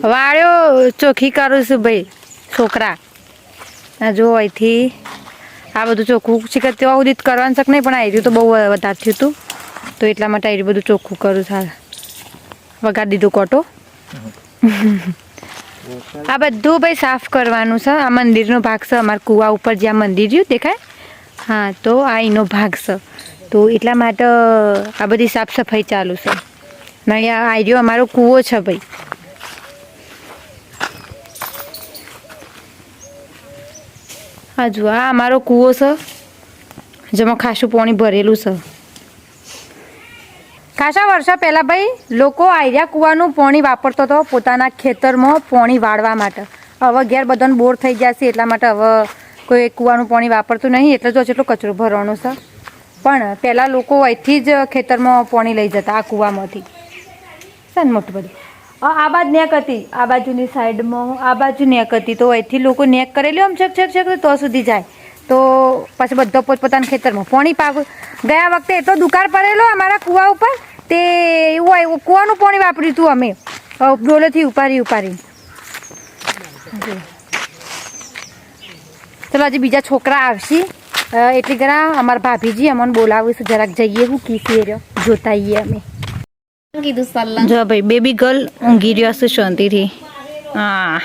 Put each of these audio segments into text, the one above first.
વાળ્યો ચોખ્ખી કરું છું ભાઈ છોકરા જો અહીંથી આ બધું ચોખ્ખું છે કે ત્યાં સુધી કરવાનું શક નહીં પણ આવી તો બહુ વધારે થયું હતું તો એટલા માટે આવી બધું ચોખ્ખું કરું સારા વગાડી દીધું કોટો આ બધું ભાઈ સાફ કરવાનું છે આ મંદિરનો ભાગ છે અમારા કૂવા ઉપર જ્યાં મંદિર રહ્યું દેખાય હા તો આ એનો ભાગ છે તો એટલા માટે આ બધી સાફ સફાઈ ચાલુ છે ને અહીંયા આવી રહ્યો અમારો કૂવો છે ભાઈ હા જુઓ આ અમારો કૂવો છે જેમાં ખાસું પાણી ભરેલું છે ખાસા વર્ષો પહેલાં ભાઈ લોકો આયર્યા કૂવાનું પાણી વાપરતો હતો પોતાના ખેતરમાં પાણી વાળવા માટે હવે ઘેર બધાને બોર થઈ જશે એટલા માટે હવે કોઈ કૂવાનું પાણી વાપરતું નહીં એટલે જો એટલો કચરો ભરવાનો છે પણ પહેલાં લોકો અહીંથી જ ખેતરમાં પાણી લઈ જતા આ કૂવામાંથી છે ને મોટું બધું આ બાજુ નેક હતી આ બાજુની સાઈડમાં આ બાજુ નેક હતી તો અહીંથી લોકો નેક કરેલી આમ છક તો સુધી જાય તો પછી બધો પોતપોતાના ખેતરમાં પાણી ગયા વખતે એટલો દુકાળ પડેલો અમારા કૂવા ઉપર તે એવું કૂવાનું પાણી વાપર્યું હતું અમે ડોલેથી ઉપાડી ચલો હજી બીજા છોકરા આવશે એટલી ઘણા અમારા ભાભીજી અમને બોલાવું છે જરાક જઈએ હું કીધી રહ્યો જોતા આવીએ અમે જો ભાઈ બેબી ગર્લ ઊંઘી રહ્યો હશે શાંતિથી હા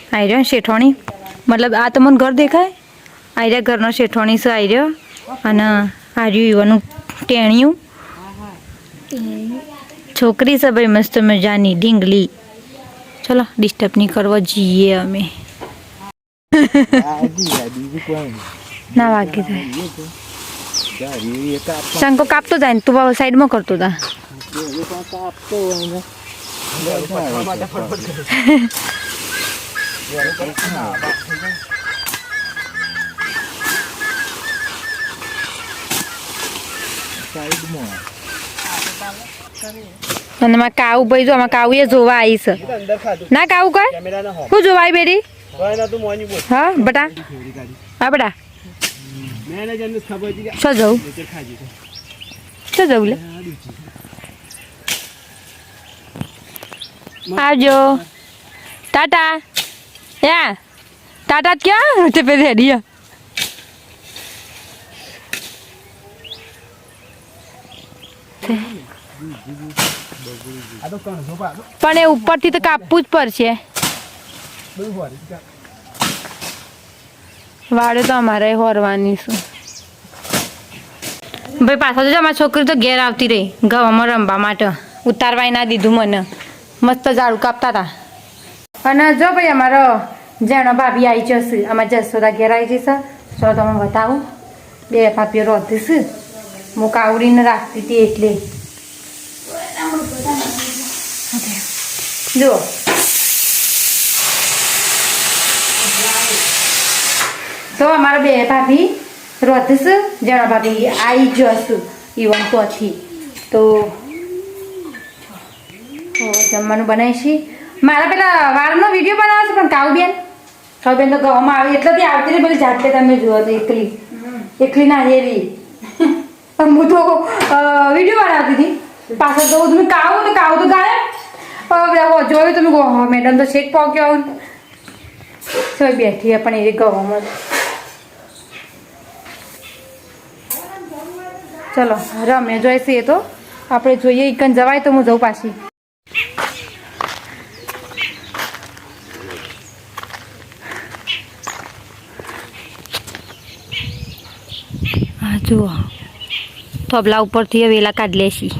આવી રહ્યો શેઠવાણી મતલબ આ તમને ઘર દેખાય આવી રહ્યા ઘરનો શેઠવાણી છે આવી રહ્યો અને આ રહ્યું એવાનું ટેણિયું છોકરી છે ભાઈ મસ્ત મજાની ઢીંગલી ચલો ડિસ્ટર્બ નહીં કરવા જઈએ અમે ના વાગી જાય શંકો કાપતો જાય ને તું સાઈડમાં કરતો તા અને માં કાવું ભાઈ જો આમાં કાવું એ જોવા આવી છે ના કાવું કર શું જોવા આવી બેરી હા બટા હા બટા શું જવું શું જવું લે આવજો ટાટા યા ટાટા ક્યાં તે પેલી હેડી પણ એ ઉપરથી તો કાપવું જ પડશે વાડે તો અમારે હોરવાની છે ભાઈ પાછળ જો અમારી છોકરી તો ઘેર આવતી રહી ગવામાં રમવા માટે ઉતારવાય ના દીધું મને મસ્ત ઝાડું કાપતા હતા અને જો ભાઈ અમારો જેનો ભાભી આવી જશે અમારા જસોદા ઘેર આવી જશે તો તમે બતાવું બે ભાભીઓ રોધીશ હું કાવડીને રાખતી હતી એટલે જુઓ તો અમારા બે ભાભી રોધીશ જેનો ભાભી આવી જશે ઇવન તોથી તો જમવાનું બનાવીશી મારા પેલા વાળનો વિડીયો બનાવશે પણ કાવબેન તો ગવામાં આવી એટલેથી આવતી રહી પેલી જાતે તમે જુઓ તો એકલી ના રેલી હું તો વિડીયો બનાવતી હતી પાછળ તો તમે કાવું તો ગાયબ જોયું તમે કહો મેડમ તો શેક પાક્યો આવું બેઠી પણ એ ગવામાં ચલો રમે જોઈશે એ તો આપણે જોઈએ ઈકન જવાય તો હું જઉં પાછી હા જુઓ થોબલા ઉપરથી વેલા કાઢી લેશી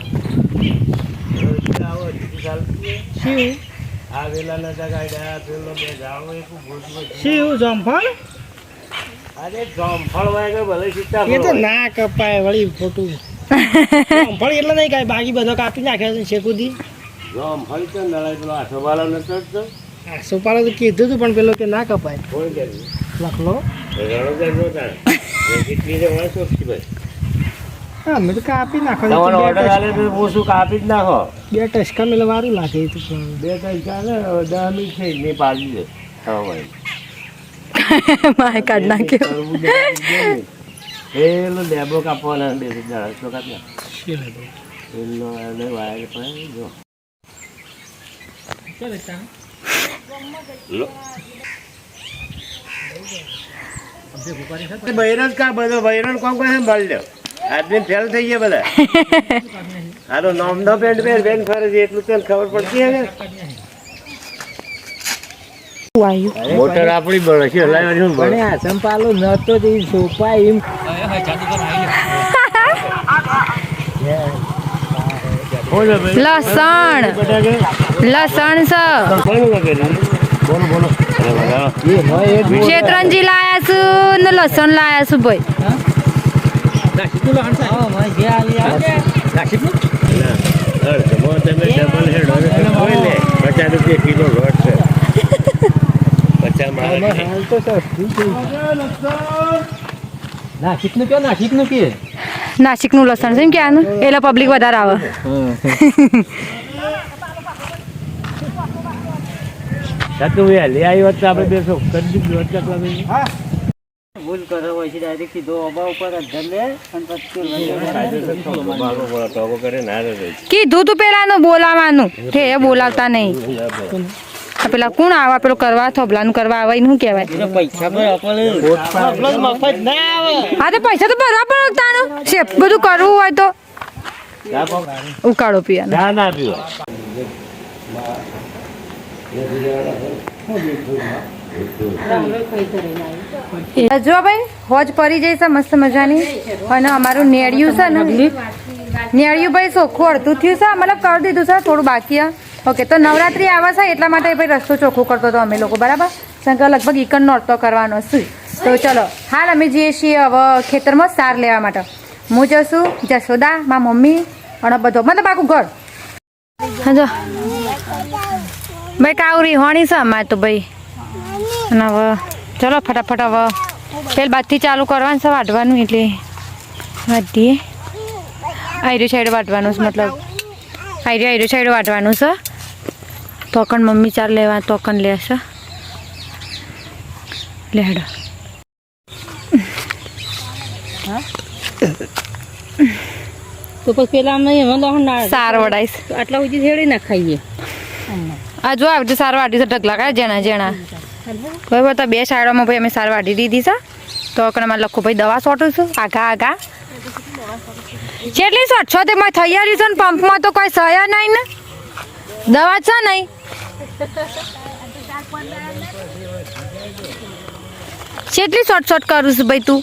જમફળ એ તો ના કપાય વળી ખોટું જમફળ એટલે નહીં કાંઈ બાકી બધો કાપી નાખ્યો છે શેકુદી આસોપાલો તો કીધું હતું પણ પેલો કે ના કપાય લખલો હા મેં તો કાપી નાખો કાપી જ નાખો બે ટચકા મેં વારું લાગે બે ટચકા 10 મિનિટ થઈ ને પાડી દે માય કાઢ નાખ્યો એલો ડેબો કાપવાના બે જણા તો કાપી વાયર પર જો બૈરન કા બધો બૈરન કોમ કરે સંભાળી લ્યો આદમી ફેલ થઈ ગયા બધા આ તો નોમનો પેન્ટ પહેર બેન ફરે છે એટલું તને ખબર પડતી હે મોટર આપણી બળે છે હલાવવાની શું બળે આ સંપાલો નતો તે સોપા એમ લસણ લસણ છે બોલો શેતરંજી લાયા છું ને લસણ લાયા છું ભાઈ તમે ડબલ હેડ હોય ને 50 રૂપિયા કિલો લોટ છે 50 માણસ નાસિકનું લસણ છે એમ કે આનું એટલે પબ્લિક વધારે આવે લઈ આવ્યો તો આપણે બેસો કરી દીધું ભૂલ કરો હોય છે ડાયરેક્ટ સીધો અબા ઉપર જ ધર લે અને પછી કીધું તું પેલાનું બોલાવાનું તે એ બોલાવતા નહીં આ પેલા કોણ આવા પેલું કરવા થોભલાનું કરવા આવે શું કહેવાય પૈસા પર આપણે મફત ના આવે હા તો પૈસા તો ભરવા પણ તાનું છે બધું કરવું હોય તો ઉકાળો પીવાનો ના ના પીવા જો ભાઈ હોજ પડી જઈ છે મસ્ત મજાની અને અમારું નેળિયું છે ને નેળિયું ભાઈ ચોખ્ખું અડધું થયું છે મતલબ કરી દીધું છે થોડું બાકી ઓકે તો નવરાત્રી આવે છે એટલા માટે ભાઈ રસ્તો ચોખ્ખો કરતો હતો અમે લોકો બરાબર શંકર લગભગ ઈકન નોરતો કરવાનો છે તો ચલો હાલ અમે જઈએ છીએ હવે ખેતરમાં સાર લેવા માટે હું જશું જશોદા મારા મમ્મી અને બધો મતલબ આખું ઘર હા જો ભાઈ કાવરી હોણી છે અમારે તો ભાઈ અને હવે ચલો ફટાફટ હવે પેલ બાદથી ચાલુ કરવાનું છે વાટવાનું એટલે વાટીએ આયરું સાઈડ વાટવાનું છે મતલબ આયરું સાઈડ વાટવાનું છે તોકણ મમ્મી ચાર લેવા તોકણ લેશે લેડો તો પછી પેલા સાર વડાઈશ આટલા સુધી છેડી ના ખાઈએ આ જો આવી સાર વાટી છે ઢગલા કાઢે જેણા જેણા બરાબર તો બે સાઈડોમાં ભાઈ અમે સાર વાટી દીધી છે તો મારે લખો ભાઈ દવા સોટું છું આગા આગા કેટલી શોટ છો તેમાં તૈયારી છે ને પંપમાં તો કોઈ સહયા નહીં ને દવા છે નહીં કેટલી શોટ કરું છું ભાઈ તું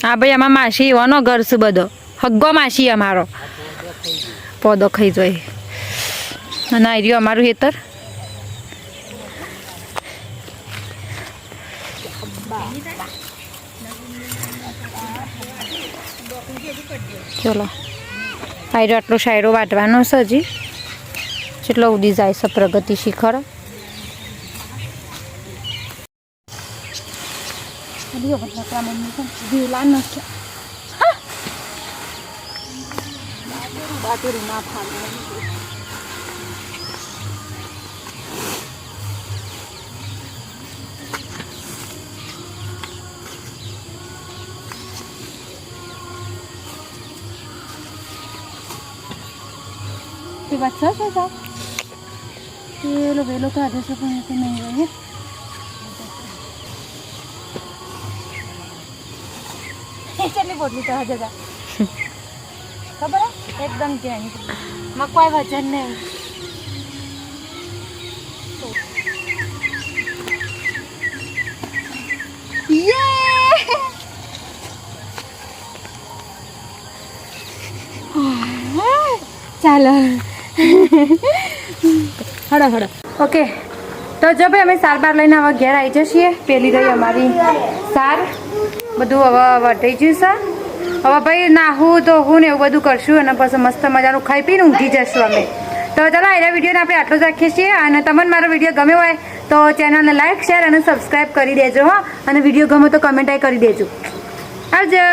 હા ભાઈ આમાં માસી એવાનો ઘર છે બધો હગ્ગો માસી અમારો પોદો ખાઈ જાય અને આ રહ્યું અમારું હેતર ચલો આયરો આટલો શાયરો વાટવાનો છે હજી જેટલો ઉડી જાય છે પ્રગતિ શિખર પેલો વેલો તો આજે છે પણ એ તો નહીં રહે કેટલી પોટલી તો હજે ખબર એકદમ જેની માં કોઈ વજન નહીં ચાલો હડો હડો ઓકે તો જો ભાઈ અમે સાર બાર લઈને હવે ઘેર આવી જઈએ પેલી રહી અમારી સાર બધું હવે વટાઈ ગયું છે હવે ભાઈ નાહું તો હું ને એવું બધું કરશું અને પછી મસ્ત મજાનું ખાઈ પીને ઊંઘી જશું અમે તો ચાલો આ વિડીયોને આપણે આટલું જ રાખીએ છીએ અને તમને મારો વિડીયો ગમ્યો હોય તો ચેનલને લાઈક શેર અને સબસ્ક્રાઈબ કરી દેજો હો અને વિડીયો ગમે તો કમેન્ટ કરી દેજો આવજો.